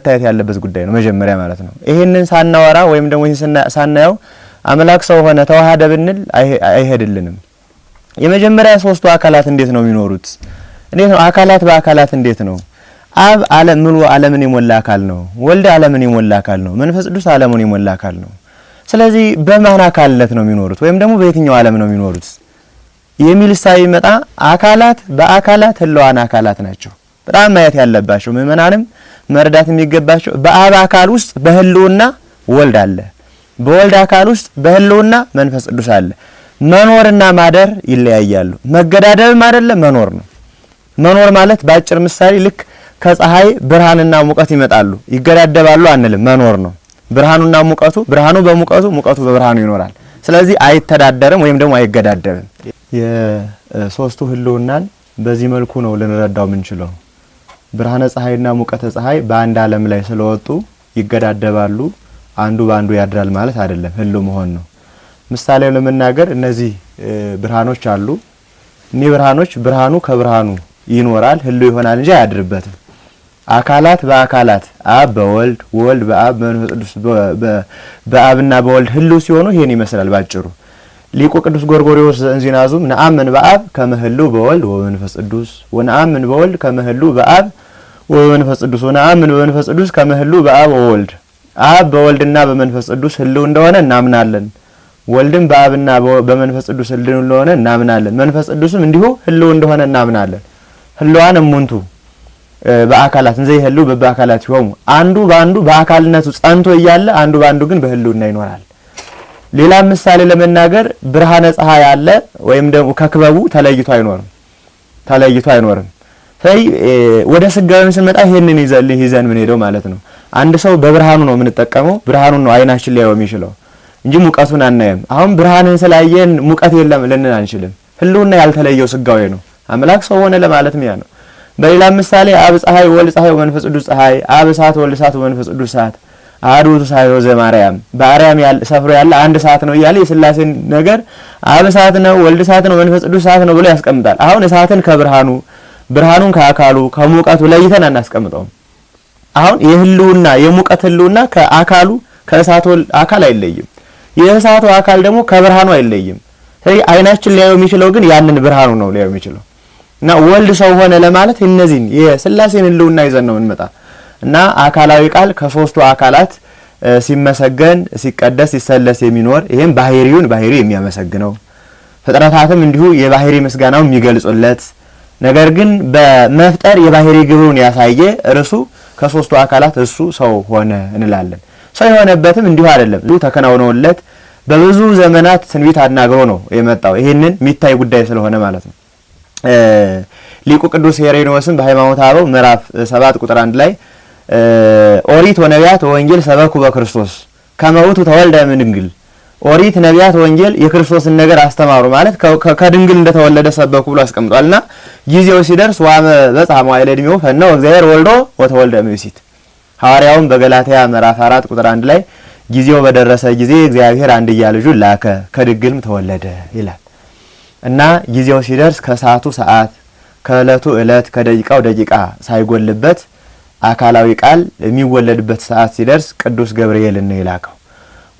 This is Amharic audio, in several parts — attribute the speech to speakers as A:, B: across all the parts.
A: ታየት ያለበት ጉዳይ ነው መጀመሪያ ማለት ነው። ይሄንን ሳናወራ ወይም ደግሞ ይሄን ሳናየው አምላክ ሰው ሆነ ተዋሃደ ብንል አይሄድልንም። የመጀመሪያ ሶስቱ አካላት እንዴት ነው የሚኖሩት? እንዴት ነው አካላት በአካላት እንዴት ነው? አብ ዓለም ሙሉ ዓለምን የሞላ አካል ነው። ወልድ ዓለምን የሞላ አካል ነው። መንፈስ ቅዱስ ዓለምን የሞላ አካል ነው። ስለዚህ በማን አካልነት ነው የሚኖሩት ወይም ደግሞ በየትኛው ዓለም ነው የሚኖሩት የሚል ሳይ መጣ አካላት በአካላት ህልዋን አካላት ናቸው። በጣም ማየት ያለባቸው ምእመናንም መረዳት የሚገባቸው በአብ አካል ውስጥ በህልውና ወልድ አለ። በወልድ አካል ውስጥ በህልውና መንፈስ ቅዱስ አለ። መኖርና ማደር ይለያያሉ። መገዳደብም አይደለም መኖር ነው። መኖር ማለት ባጭር ምሳሌ ልክ ከፀሐይ ብርሃንና ሙቀት ይመጣሉ ይገዳደባሉ አንልም። መኖር ነው ብርሃኑና ሙቀቱ፣ ብርሃኑ በሙቀቱ ሙቀቱ በብርሃኑ ይኖራል። ስለዚህ አይተዳደርም ወይም ደግሞ አይገዳደብም። የሶስቱ ህልውናን በዚህ መልኩ ነው ልንረዳው የምንችለው። ብርሃነ ፀሐይና ሙቀተ ፀሐይ በአንድ ዓለም ላይ ስለወጡ ይገዳደባሉ፣ አንዱ ባንዱ ያድራል ማለት አይደለም። ህልው መሆን ነው። ምሳሌው ለመናገር እነዚህ ብርሃኖች አሉ። እነዚህ ብርሃኖች ብርሃኑ ከብርሃኑ ይኖራል ህልው ይሆናል እንጂ አያድርበትም። አካላት በአካላት አብ በወልድ ወልድ በአብ መንፈስ ቅዱስ በአብና በወልድ ህልው ሲሆኑ ይሄን ይመስላል ባጭሩ። ሊቁ ቅዱስ ጎርጎርዮስ ዘእንዚናዙም ነአምን በአብ ከመህሉ በወልድ ወመንፈስ ቅዱስ ወነአምን በወልድ ከመህሉ በአብ ወመንፈስ ቅዱስ ወነአምን በመንፈስ ቅዱስ ከመህሉ በአብ ወወልድ። አብ በወልድና በመንፈስ ቅዱስ ህልው እንደሆነ እናምናለን። ወልድም በአብና በመንፈስ ቅዱስ ህልው እንደሆነ እናምናለን። መንፈስ ቅዱስም እንዲሁ ህልው እንደሆነ እናምናለን። ህልዋን እሙንቱ በአካላት እንዘ ይህሉ በአካላት ይሆሙ አንዱ ባንዱ በአካልነቱ ጸንቶ እያለ አንዱ ባንዱ ግን በህልውና ይኖራል። ሌላ ምሳሌ ለመናገር ብርሃነ ፀሐይ አለ ወይም ደግሞ ከክበቡ ተለይቶ አይኖርም። ስለዚህ ወደ ስጋዊም ስንመጣ ይሄንን ይዘን ምን ሄደው ማለት ነው። አንድ ሰው በብርሃኑ ነው የምንጠቀመው፣ ብርሃኑን ነው አይናችን ሊያየው የሚችለው እንጂ ሙቀቱን አናየም። አሁን ብርሃንን ስላየን ሙቀት የለም ልንን አንችልም። ህልውና ያልተለየው ስጋዊ ነው። አምላክ ሰው ሆነ ለማለት ያ ነው። በሌላ ምሳሌ አብ ፀሐይ ወልድ ፀሐይ ወመንፈስ ቅዱስ ፀሐይ፣ አብ እሳት ወልድ እሳት ወመንፈስ ቅዱስ እሳት፣ አሐዱ ውእቱ ሳይሆ ዘማርያም በአርያም ሰፍሮ ያለ አንድ እሳት ነው እያለ የሥላሴን ነገር አብ እሳት ነው ወልድ እሳት ነው መንፈስ ቅዱስ እሳት ነው ብሎ ያስቀምጣል። አሁን እሳትን ከብርሃኑ ብርሃኑን ከአካሉ ከሙቀቱ ለይተን አናስቀምጠውም። አሁን የህልውና የሙቀት ህልውና ከአካሉ ከእሳቱ አካል አይለይም። የእሳቱ አካል ደግሞ ከብርሃኑ አይለይም። ስለዚህ አይናችን ሊያየው የሚችለው ግን ያንን ብርሃኑ ነው ሊያየው የሚችለው እና ወልድ ሰው ሆነ ለማለት እነዚህን የሥላሴን ህልውና ይዘን ነው እንመጣ እና አካላዊ ቃል ከሶስቱ አካላት ሲመሰገን ሲቀደስ ሲሰለስ የሚኖር ይሄም ባህሪውን ባህሪ የሚያመሰግነው ፍጥረታትም እንዲሁ የባህሪ ምስጋናው የሚገልጹለት ነገር ግን በመፍጠር የባህሪ ግብሩን ያሳየ እርሱ ከሶስቱ አካላት እሱ ሰው ሆነ እንላለን። ሰው የሆነበትም እንዲሁ አይደለም ተከናውነውለት በብዙ ዘመናት ትንቢት አናግሮ ነው የመጣው። ይሄንን የሚታይ ጉዳይ ስለሆነ ማለት ነው። ሊቁ ቅዱስ ሄሬኔዎስም በሃይማኖተ አበው ምዕራፍ 7 ቁጥር 1 ላይ ኦሪት ወነቢያት ወንጌል ሰበኩ በክርስቶስ ከመውቱ ተወልደ እምድንግል። ኦሪት ነቢያት ወንጌል የክርስቶስን ነገር አስተማሩ ማለት ከድንግል እንደተወለደ ሰበኩ ብሎ አስቀምጧልና ጊዜው ሲደርስ ዋመ በጽሐ መዋዕለ ዕድሜው ፈነወ እግዚአብሔር ወልዶ ወተወልደ እምይእሲት። ሐዋርያውም በገላትያ ምዕራፍ 4 ቁጥር 1 ላይ ጊዜው በደረሰ ጊዜ እግዚአብሔር አንድያ ልጁን ላከ ከድንግልም ተወለደ ይላል እና ጊዜው ሲደርስ ከሰዓቱ ሰዓት ከእለቱ እለት ከደቂቃው ደቂቃ ሳይጎልበት አካላዊ ቃል የሚወለድበት ሰዓት ሲደርስ ቅዱስ ገብርኤልን ነው የላከው።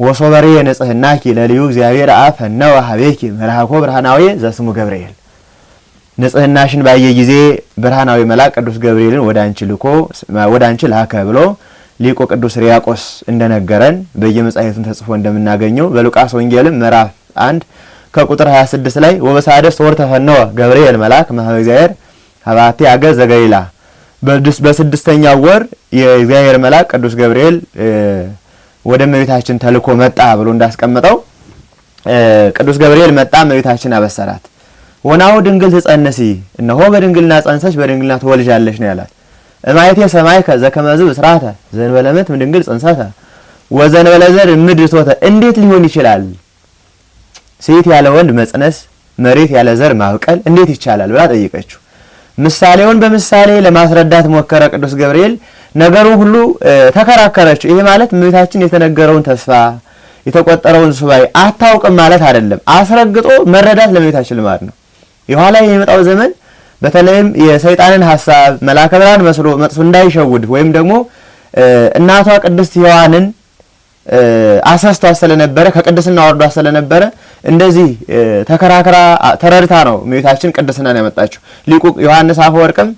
A: ወሶበሬ ንጽህናኪ ለልዩ እግዚአብሔር አብ ፈነወ ሀቤኪ መልአኮ ብርሃናዊ ዘስሙ ገብርኤል። ንጽህናሽን ባየ ጊዜ ብርሃናዊ መልአክ ቅዱስ ገብርኤልን ወደ አንቺ ላከ ብሎ ሊቁ ቅዱስ ሪያቆስ እንደነገረን በየመጻሕፍቱም ተጽፎ እንደምናገኘው በሉቃስ ወንጌልም ምዕራፍ 1 ከቁጥር 26 ላይ ወበሳደስ ወር ተፈነወ ገብርኤል መልአክ ማህበ እግዚአብሔር ሀባቴ አገር ዘገሊላ። በስድስተኛው ወር የእግዚአብሔር መልአክ ቅዱስ ገብርኤል ወደ እመቤታችን ተልኮ መጣ ብሎ እንዳስቀመጠው ቅዱስ ገብርኤል መጣ፣ እመቤታችን አበሰራት። ወናሁ ድንግል ትጸንሲ እነሆ በድንግልና ጸንሰሽ በድንግልና ትወልጃለሽ ነው ያላት። እማይቴ ሰማይ ከዘከመዝ ብስራተ ዘንበለመት ድንግል ጸንሰተ ወዘንበለ ዘር ምድርቶተ። እንዴት ሊሆን ይችላል ሴት ያለ ወንድ መጽነስ መሬት ያለ ዘር ማብቀል እንዴት ይቻላል ብላ ጠየቀችው። ምሳሌውን በምሳሌ ለማስረዳት ሞከረ ቅዱስ ገብርኤል። ነገሩ ሁሉ ተከራከረችው። ይሄ ማለት እመቤታችን የተነገረውን ተስፋ የተቆጠረውን ሱባኤ አታውቅም ማለት አይደለም። አስረግጦ መረዳት ለእመቤታችን ልማድ ነው። የኋላ የሚመጣው ዘመን በተለይም የሰይጣንን ሐሳብ መልአከ ብርሃን መስሎ መጥቶ እንዳይሸውድ ወይም ደግሞ እናቷ ቅድስት ሔዋንን አሳስቷ ስለነበረ ከቅድስና ወርዷ ስለነበረ እንደዚህ ተከራክራ ተረድታ ነው እመቤታችን ቅድስናን ያመጣችው። ሊቁ ዮሐንስ አፈወርቅም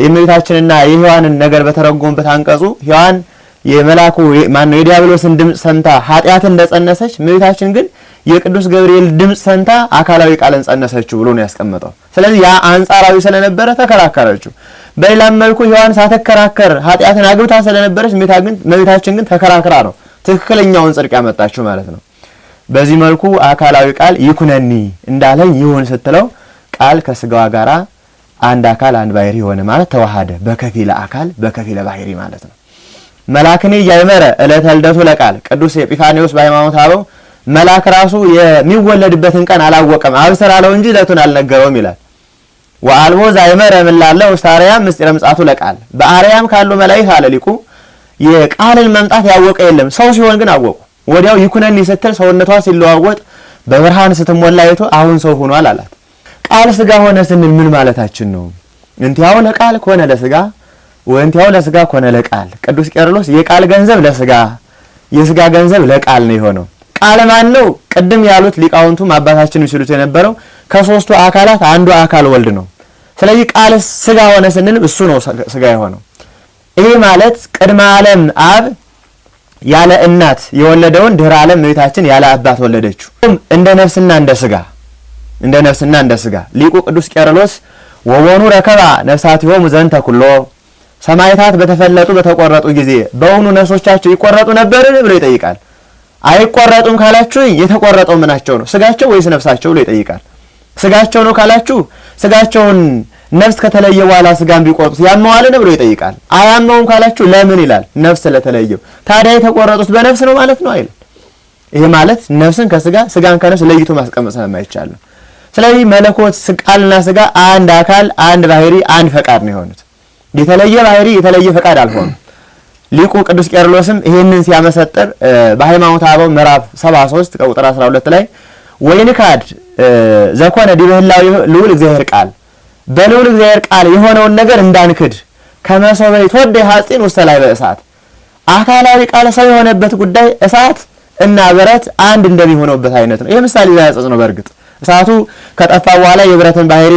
A: የእመቤታችንና የሔዋንን ነገር በተረጎመበት አንቀጹ ሔዋን የመላኩ ማነው የዲያብሎስን ድምጽ ሰምታ ኃጢአትን እንደጸነሰች እመቤታችን ግን የቅዱስ ገብርኤል ድምጽ ሰምታ አካላዊ ቃልን ጸነሰችው ብሎ ነው ያስቀመጠው። ስለዚህ ያ አንጻራዊ ስለነበረ ተከራከረችው። በሌላም መልኩ ሔዋን ሳትከራከር ኃጢአትን አግብታ ስለነበረች እመቤታችን ግን ተከራክራ ነው ትክክለኛውን ጽድቅ ያመጣችው ማለት ነው። በዚህ መልኩ አካላዊ ቃል ይኩነኒ እንዳለኝ ይሁን ስትለው ቃል ከስጋዋ ጋራ አንድ አካል አንድ ባህሪ ሆነ ማለት ተዋሃደ፣ በከፊለ አካል በከፊለ ባህሪ ማለት ነው። መላክኒ ያይመረ ዕለተ ልደቱ ለቃል ቅዱስ ኤጲፋኒዮስ በሃይማኖተ አበው መላክ ራሱ የሚወለድበትን ቀን አላወቀም አብስር አለው እንጂ ዕለቱን አልነገረውም ይላል። ወአልቦ ዛይመረ ምላለ ውስታሪያም ምስጢረ ምጽአቱ ለቃል በአርያም ካሉ መላእክት አለ ሊቁ የቃልን መምጣት ያወቀ የለም። ሰው ሲሆን ግን አወቁ። ወዲያው ይኩነኒ ስትል ሰውነቷ ሲለዋወጥ በብርሃን ስትሞላ አይቶ አሁን ሰው ሆኗል አላት። ቃል ስጋ ሆነ ስንል ምን ማለታችን ነው? እንቲያው ለቃል ኮነ ለስጋ ወእንቲያው ለስጋ ኮነ ለቃል። ቅዱስ ቄርሎስ የቃል ገንዘብ ለስጋ የስጋ ገንዘብ ለቃል ነው የሆነው። ቃል ማን ነው? ቅድም ያሉት ሊቃውንቱም አባታችን ሲሉት የነበረው ከሶስቱ አካላት አንዱ አካል ወልድ ነው። ስለዚህ ቃል ስጋ ሆነ ስንል እሱ ነው ስጋ የሆነው። ይሄ ማለት ቅድመ ዓለም አብ ያለ እናት የወለደውን ድህረ ዓለም እመቤታችን ያለ አባት ወለደችው። እንደ ነፍስና እንደ ስጋ ሊቁ ቅዱስ ቄርሎስ ወወኑ ረከባ ነፍሳቲሆሙ ዘንተ ኩሎ ሰማዕታት በተፈለጡ በተቆረጡ ጊዜ በእውኑ ነፍሶቻቸው ይቆረጡ ነበርን ብሎ ይጠይቃል። አይቆረጡም ካላችሁ የተቆረጠው ምናቸው ነው? ስጋቸው ወይስ ነፍሳቸው ብሎ ይጠይቃል። ስጋቸው ነው ካላችሁ ስጋቸውን ነፍስ ከተለየ በኋላ ስጋን ቢቆርጡት ያመዋልን ብሎ ይጠይቃል። አያመውም ካላችሁ ለምን ይላል? ነፍስ ስለተለየው። ታዲያ የተቆረጡት በነፍስ ነው ማለት ነው አይደል? ይሄ ማለት ነፍስን ከስጋ ስጋን ከነፍስ ለይቶ ማስቀመጥ ስለማይቻል ነው። ስለዚህ መለኮት ቃልና ስጋ አንድ አካል አንድ ባህሪ አንድ ፈቃድ ነው የሆኑት። የተለየ ባህሪ የተለየ ፈቃድ አልሆኑም። ሊቁ ቅዱስ ቄርሎስም ይሄንን ሲያመሰጥር በሃይማኖተ አበው ምዕራፍ 73 ቁጥር 12 ላይ ወይንካድ ዘኮነ ዲበ ህላዌ ልዑል እግዚአብሔር ቃል በልዑል እግዚአብሔር ቃል የሆነውን ነገር እንዳንክድ ከመሶበ ይትወደ ሐጺን ውስተ ላይ በእሳት አካላዊ ቃል ሰው የሆነበት ጉዳይ እሳት እና ብረት አንድ እንደሚሆነውበት አይነት ነው። ይሄ ምሳሌ ያጽጽ ነው። በእርግጥ እሳቱ ከጠፋ በኋላ የብረትን ባህሪ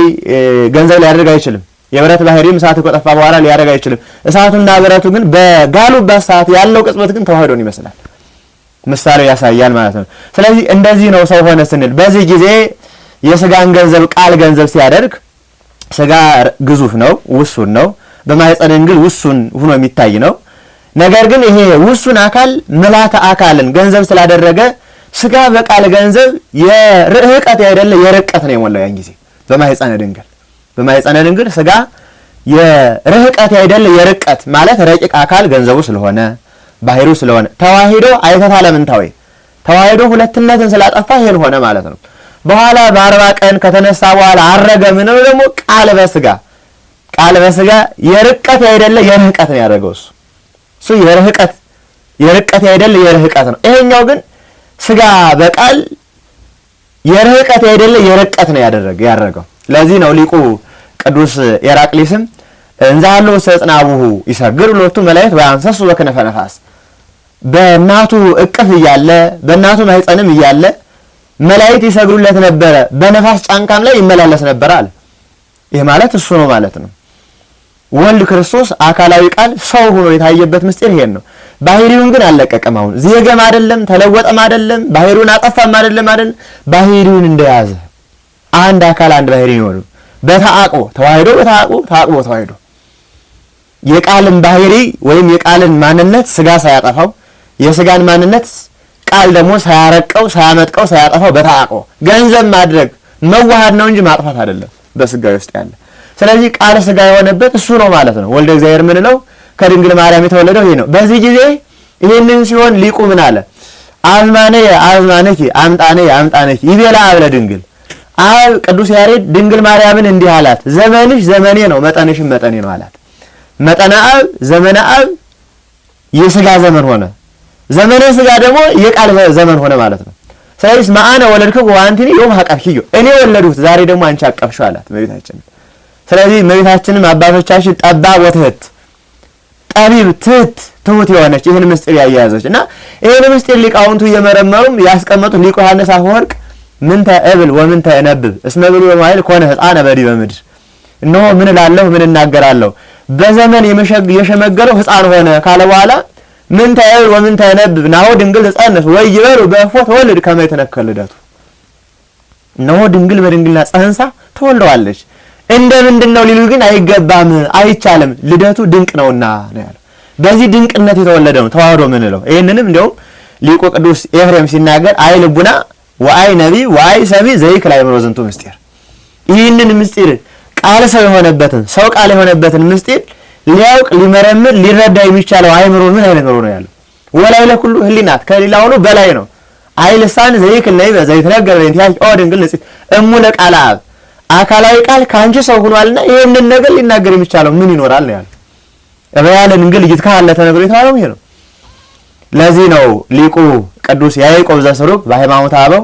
A: ገንዘብ ሊያደርግ አይችልም። የብረት ባህሪም እሳቱ ከጠፋ በኋላ ሊያደርግ አይችልም። እሳቱና ብረቱ ግን በጋሉበት ሰዓት ያለው ቅጽበት ግን ተዋህዶን ይመስላል። ምሳሌ ያሳያል ማለት ነው። ስለዚህ እንደዚህ ነው ሰው ሆነ ስንል በዚህ ጊዜ የስጋን ገንዘብ ቃል ገንዘብ ሲያደርግ ስጋ ግዙፍ ነው፣ ውሱን ነው። በማኅፀነ ድንግል ውሱን ሆኖ የሚታይ ነው። ነገር ግን ይሄ ውሱን አካል መላተ አካልን ገንዘብ ስላደረገ ስጋ በቃል ገንዘብ የርህቀት አይደለ የርቀት ነው የሞላው። ያን ጊዜ በማኅፀነ ድንግል ስጋ የርህቀት አይደለ የርቀት ማለት ረቂቅ አካል ገንዘቡ ስለሆነ ባህሪው ስለሆነ ተዋሂዶ አይተታ ለምንታዊ ተዋሂዶ ሁለትነትን ስላጠፋ ይሄን ሆነ ማለት ነው። በኋላ በ40 ቀን ከተነሳ በኋላ አረገ። ምን ነው ደግሞ ቃል በስጋ የርቀት አይደለ የርህቀት ነው ያደረገው። እሱ የርቀት አይደለ የርህቀት ነው። ይሄኛው ግን ስጋ በቃል የርህቀት አይደለ የርቀት ነው ያደረገው። ለዚህ ነው ሊቁ ቅዱስ ኤራቅሊስም እንዛሎ ሰጽናቡሁ ይሰግር ሎቱ መላእክት ወያንሰሱ በከነፈ ነፋስ በእናቱ እቅፍ እያለ በእናቱ ማህፀንም እያለ መላእክት ይሰግሩለት ነበረ፣ በነፋስ ጫንቃም ላይ ይመላለስ ነበር አለ። ይሄ ማለት እሱ ነው ማለት ነው። ወልድ ክርስቶስ አካላዊ ቃል ሰው ሆኖ የታየበት ምስጢር ይሄን ነው። ባህሪውን ግን አልለቀቀም። አሁን ዜገም አይደለም ተለወጠም አይደለም ባህሪውን አጠፋም አይደለም ባህሪውን እንደያዘ አንድ አካል አንድ ባህሪ ነው። በተአቅቦ ተዋህዶ ተአቅቦ ተዋህዶ የቃልን ባህሪ ወይም የቃልን ማንነት ስጋ ሳያጠፋው የስጋን ማንነት ቃል ደግሞ ሳያረቀው ሳያመጥቀው ሳያጠፋው በተአቅቦ ገንዘብ ማድረግ መዋሃድ ነው እንጂ ማጥፋት አይደለም በስጋው ውስጥ ያለ። ስለዚህ ቃል ስጋ የሆነበት እሱ ነው ማለት ነው። ወልደ እግዚአብሔር ምን ነው ከድንግል ማርያም የተወለደው ይሄ ነው። በዚህ ጊዜ ይሄንን ሲሆን ሊቁ ምን አለ? አዝማነኪ አምጣነኪ ይቤላ አብለ ድንግል አብ ቅዱስ ያሬድ ድንግል ማርያምን እንዲህ አላት፣ ዘመንሽ ዘመኔ ነው መጠንሽም መጠኔ ነው አላት። መጠነ አብ ዘመነ አብ የስጋ ዘመን ሆነ፣ ዘመነ ስጋ ደግሞ የቃል ዘመን ሆነ ማለት ነው። ስለዚህ ማአነ ወለድኩ ወአንቲኒ ዮም ሀቀፍኪዮ እኔ ወለድኩት ዛሬ ደግሞ አንቺ አቀፍሽው አላት እመቤታችን። ስለዚህ እመቤታችንም አባቶቻችን ጠባ ወትህት ጠቢብ ትሁት የሆነች ይህን ምስጢር ያያዘች እና ይህን ምስጢር ሊቃውንቱ እየመረመሩም ያስቀመጡት ሊቁ ዮሐንስ አፈወርቅ ምንተ እብል ወምንተ እነብብ እስመ ብሉ በማይል ኮነ ሕፃነ በዲበ ምድር እነሆ ምን እላለሁ ምን እናገራለሁ በዘመን የሸመገለው ሕፃን ሆነ ካለ በኋላ ምንተ እብል ወምንተ እነብብ ናሁ ድንግል ትጸንስ ወይበሉ በእፎት ወልድ ከመ ይትነከል ልደቱ እነሆ ድንግል በድንግልና ጸንሳ ትወልደዋለች እንደ ምንድነው ሊሉ ግን አይገባም አይቻልም ልደቱ ድንቅ ነውና ነው ያለው። በዚህ ድንቅነት የተወለደ ነው ተዋህዶ ምንለው። ይሄንንም እንደውም ሊቁ ቅዱስ ኤፍሬም ሲናገር አይ ልቡና ወአይ ነቢ ወአይ ሰሚ ዘይክል አእምሮ ዝንቱ ምስጢር ይህንን ምስጢር ቃል ሰው የሆነበትን ሰው ቃል የሆነበትን ምስጢር ሊያውቅ ሊመረምር ሊረዳ የሚቻለው አእምሮ ምን አይነት ነው ያለው። ወላይ ለኩሉ ህሊናት ከሌላ ሁሉ በላይ ነው። አይ ልሳን ዘይክል ነይ ዘይተነገረ እንቲያች ኦ ድንግል ንጽሕት እሙ ለቃል አብ አካላዊ ቃል ካንቺ ሰው ሆኗልና ይሄንን ነገር ሊናገር የሚቻለው ምን ይኖራል ነው ያለው። እበያለ ድንግል ይትካለ ተነግሮ የተባለው ይሄ ነው። ለዚህ ነው ሊቁ ቅዱስ ያዕቆብ ዘስሩግ በሃይማኖተ አበው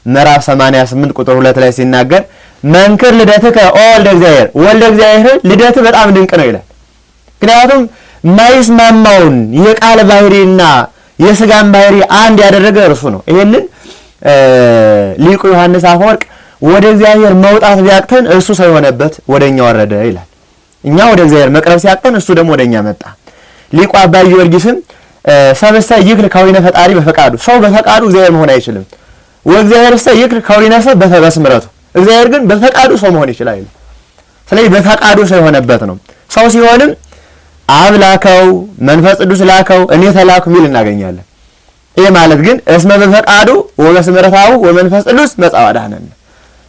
A: ምዕራፍ 88 ቁጥር 2 ላይ ሲናገር መንክር ልደትከ ኦ ወልደ እግዚአብሔር ወልደ እግዚአብሔር ልደት በጣም ድንቅ ነው ይላል። ምክንያቱም ማይስማማውን የቃል ባህሪና የሥጋን ባህሪ አንድ ያደረገ እርሱ ነው። ይሄንን ሊቁ ዮሐንስ አፈወርቅ ወደ እግዚአብሔር መውጣት ቢያቅተን እሱ ሰው የሆነበት ወደኛ ወረደ ይላል። እኛ ወደ እግዚአብሔር መቅረብ ሲያቅተን እሱ ደግሞ ወደኛ መጣ። ሊቁ አባ ጊዮርጊስም ሰብእሰ ይክል ከዊነ ፈጣሪ በፈቃዱ ሰው በፈቃዱ እግዚአብሔር መሆን አይችልም። ወእግዚአብሔር ሰ ይክል ከዊነ ሰብ በስምረቱ እግዚአብሔር ግን በፈቃዱ ሰው መሆን ይችላል። ስለዚህ በፈቃዱ ሰው የሆነበት ነው። ሰው ሲሆንም አብ ላከው መንፈስ ቅዱስ ላከው እኔ ተላኩ ሚል እናገኛለን። ይሄ ማለት ግን እስመ በፈቃዱ ወበስምረታው ወመንፈስ ቅዱስ መጽአ ወዳነን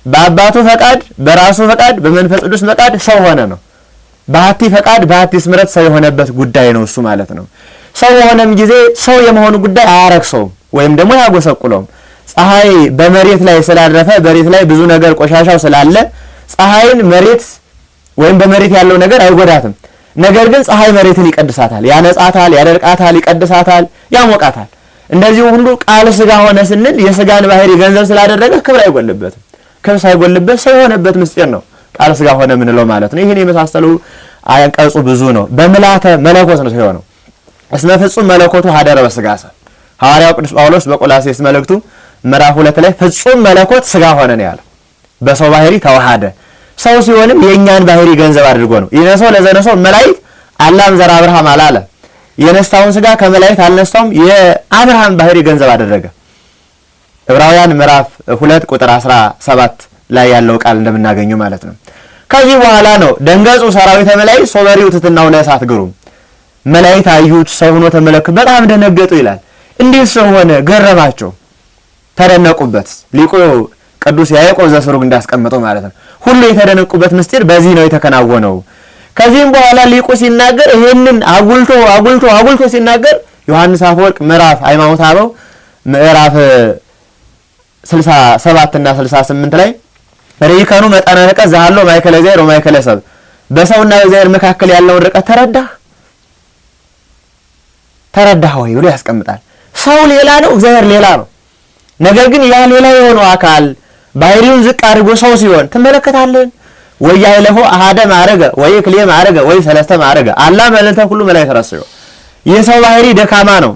A: በአባቱ ፈቃድ በራሱ ፈቃድ በመንፈስ ቅዱስ ፈቃድ ሰው ሆነ ነው። በአቲ ፈቃድ በአቲ ስምረት ሰው የሆነበት ጉዳይ ነው እሱ ማለት ነው። ሰው የሆነም ጊዜ ሰው የመሆኑ ጉዳይ አያረክሰውም ወይም ደግሞ ያጎሰቁለውም። ፀሐይ በመሬት ላይ ስላረፈ መሬት ላይ ብዙ ነገር ቆሻሻው ስላለ ፀሐይን መሬት ወይም በመሬት ያለው ነገር አይጎዳትም። ነገር ግን ፀሐይ መሬትን ይቀድሳታል፣ ያነጻታል፣ ያደርቃታል፣ ይቀድሳታል፣ ያሞቃታል። እንደዚህ ሁሉ ቃል ሥጋ ሆነ ስንል የሥጋን ባህሪ ገንዘብ ስላደረገ ክብር አይጎልበትም። ክብር ሳይጎልበት ሰው የሆነበት ምስጢር ነው ቃል ሥጋ ሆነ ምንለው ማለት ነው። ይሄን የመሳሰሉ አንቀጹ ብዙ ነው። በምላተ መለኮት ነው የሆነው። እስመ ፍጹም መለኮቱ ሀደረ በሥጋ ሰብ ሐዋርያው ቅዱስ ጳውሎስ በቆላስይስ መልእክቱ ምዕራፍ 2 ላይ ፍጹም መለኮት ሥጋ ሆነ ነው ያለው። በሰው ባህሪ ተዋሃደ። ሰው ሲሆንም የኛን ባህሪ ገንዘብ አድርጎ ነው። ይነሰው ለዘነሰው መላእክት አላም ዘር አብርሃም አላለ። የነሳውን ሥጋ ከመላእክት አልነሳውም፣ የአብርሃም ባህሪ ገንዘብ አደረገ። ዕብራውያን ምዕራፍ 2 ቁጥር 17 ላይ ያለው ቃል እንደምናገኘው ማለት ነው። ከዚህ በኋላ ነው ደንገጹ ሰራዊተ መላእክት ሶበሪው ትትናው ለእሳት ግሩም መላእክት አዩት ሰው ሆኖ ተመለከቱ በጣም ደነገጡ ይላል። እንዴት ሰው ሆነ ገረማቸው ተደነቁበት። ሊቁ ቅዱስ ያዕቆብ ዘስሩግ እንዳስቀመጠው ማለት ነው። ሁሉ የተደነቁበት ምስጢር በዚህ ነው የተከናወነው። ከዚህም በኋላ ሊቁ ሲናገር ይሄንን አጉልቶ ሲናገር ዮሐንስ አፈወርቅ ምዕራፍ ሃይማኖተ አበው ምዕራፍ 67 እና 68 ላይ ሪከኑ መጠነ ርቀት ዘሃሎ ማእከለ እግዚአብሔር ወማእከለ ሰብ በሰውና በእግዚአብሔር መካከል ያለውን ርቀት ተረዳህ ወይ ብሎ ያስቀምጣል። ሰው ሌላ ነው፣ እግዚአብሔር ሌላ ነው። ነገር ግን ያ ሌላ የሆነው አካል ባህሪውን ዝቅ አድርጎ ሰው ሲሆን ትመለከታለን። ወይ ያይለፎ አሃደ ማረገ ወይ ክሌ ማረገ ወይ ሰለስተ ማረገ አላ መልእልተ ሁሉ መላእክት ተረስዮ የሰው ባህሪ ደካማ ነው።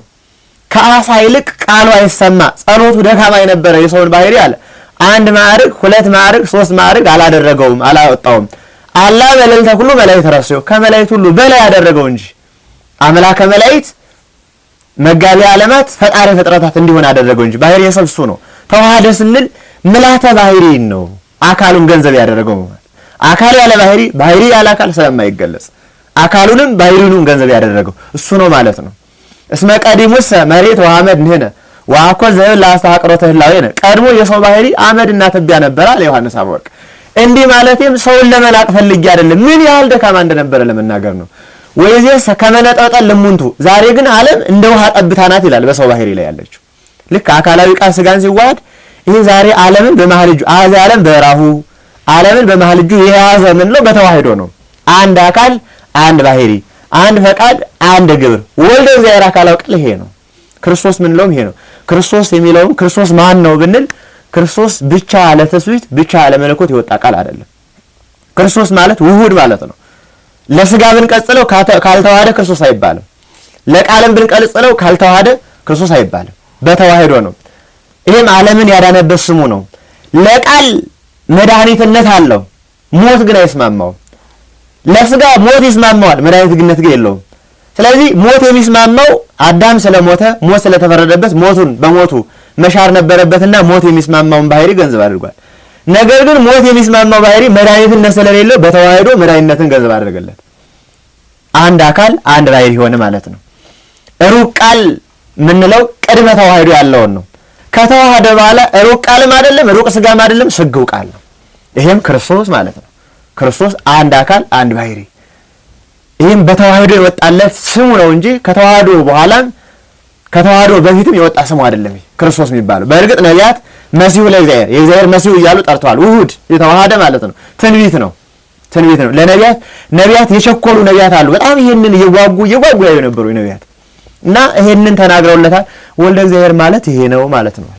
A: ከአሳ ይልቅ ቃሉ አይሰማ ጸሎቱ ደካማ የነበረ የሰውን ባህሪ አለ አንድ ማዕረግ ሁለት ማዕረግ ሶስት ማዕረግ አላደረገውም አላወጣውም። አላ መልእልተ ሁሉ መላእክት ተረስዮ ከመላእክት ሁሉ በላይ ያደረገው እንጂ አምላከ መላእክት መጋቢ ዓለማት ፈጣሪ ፍጥረታት እንዲሆን አደረገው እንጂ ባህሪ የሰው እሱ ነው። ተዋሃደ ስንል ምላተ ባህሪ ነው አካሉን ገንዘብ ያደረገው። አካል ያለ ባህሪ ባህሪ ያለ አካል ስለማይገለጽ አካሉንም ባህሪውንም ገንዘብ ያደረገው እሱ ነው ማለት ነው። እስመ ቀዲሙስ መሬት ወአመድ ነነ ወአኮ ዘል ላስተሐቅሮተ ህላዌነ ቀድሞ የሰው ባህሪ አመድና ትቢያ ነበር አለ ዮሐንስ አፈወርቅ። እንዲህ ማለትም ሰውን ለመላቅ ፈልጌ አይደለም ምን ያህል ደካማ እንደነበረ ለመናገር ነው። ወይዘስ ከመነጠጠል ለሙንቱ ዛሬ ግን ዓለም እንደ ውሃ ጠብታ ናት ይላል በሰው ባህሪ ላይ ያለችው። ልክ አካላዊ ቃል ሥጋን ሲዋሃድ ይሄ ዛሬ ዓለምን በመሃል እጁ አዘ ዓለም በራሁ ዓለምን በመሃል እጁ የያዘ ምን ነው በተዋህዶ ነው። አንድ አካል አንድ ባህሪ አንድ ፈቃድ አንድ ግብር ወልደ እግዚአብሔር አካላዊ ቃል ይሄ ነው። ክርስቶስ ምን ነው ይሄ ነው። ክርስቶስ የሚለው ክርስቶስ ማን ነው ብንል ክርስቶስ ብቻ ለተስዊት ብቻ ለመለኮት የወጣ ቃል አይደለም። ክርስቶስ ማለት ውሁድ ማለት ነው። ለስጋ ብንቀጽለው ካልተዋሃደ ክርስቶስ አይባልም። ለቃልም ብንቀጽለው ካልተዋሃደ ክርስቶስ አይባልም። በተዋህዶ ነው። ይሄም ዓለምን ያዳነበት ስሙ ነው። ለቃል መድኃኒትነት አለው፣ ሞት ግን አይስማማውም። ለስጋ ሞት ይስማማዋል፣ መድኃኒትነት ግን የለውም። ስለዚህ ሞት የሚስማማው አዳም ስለሞተ ሞት ስለተፈረደበት ሞቱን በሞቱ መሻር ነበረበትና ሞት የሚስማማውን ባህሪ ገንዘብ አድርጓል። ነገር ግን ሞት የሚስማማው ባህሪ መድኃኒትነት ስለሌለው በተዋህዶ መድኃኒትነትን ገንዘብ አደረገለት። አንድ አካል አንድ ባህሪ ሆነ ማለት ነው። ሩቅ ቃል ምንለው ቅድመ ተዋህዶ ያለውን ነው። ከተዋህደ በኋላ ሩቅ ቃልም አይደለም ሩቅ ስጋም አይደለም ስግው ቃል ነው። ይሄም ክርስቶስ ማለት ነው። ክርስቶስ አንድ አካል አንድ ባህሪ። ይሄም በተዋህዶ የወጣለት ስሙ ነው እንጂ ከተዋህዶ በኋላም ከተዋህዶ በፊትም የወጣ ስሙ አይደለም ክርስቶስ የሚባለው። በእርግጥ ነቢያት መሲሁ ለእግዚአብሔር የእግዚአብሔር መሲሁ እያሉ ጠርተዋል። ውሁድ የተዋሃደ ማለት ነው። ትንቢት ነው። ለነቢያት የቸኮሉ ነቢያት አሉ። በጣም ይሄንን እየጓጉ ያዩ ነበሩ ነቢያት እና ይሄንን ተናግረውለታል። ወልደ እግዚአብሔር ማለት ይሄ ነው ማለት ነው።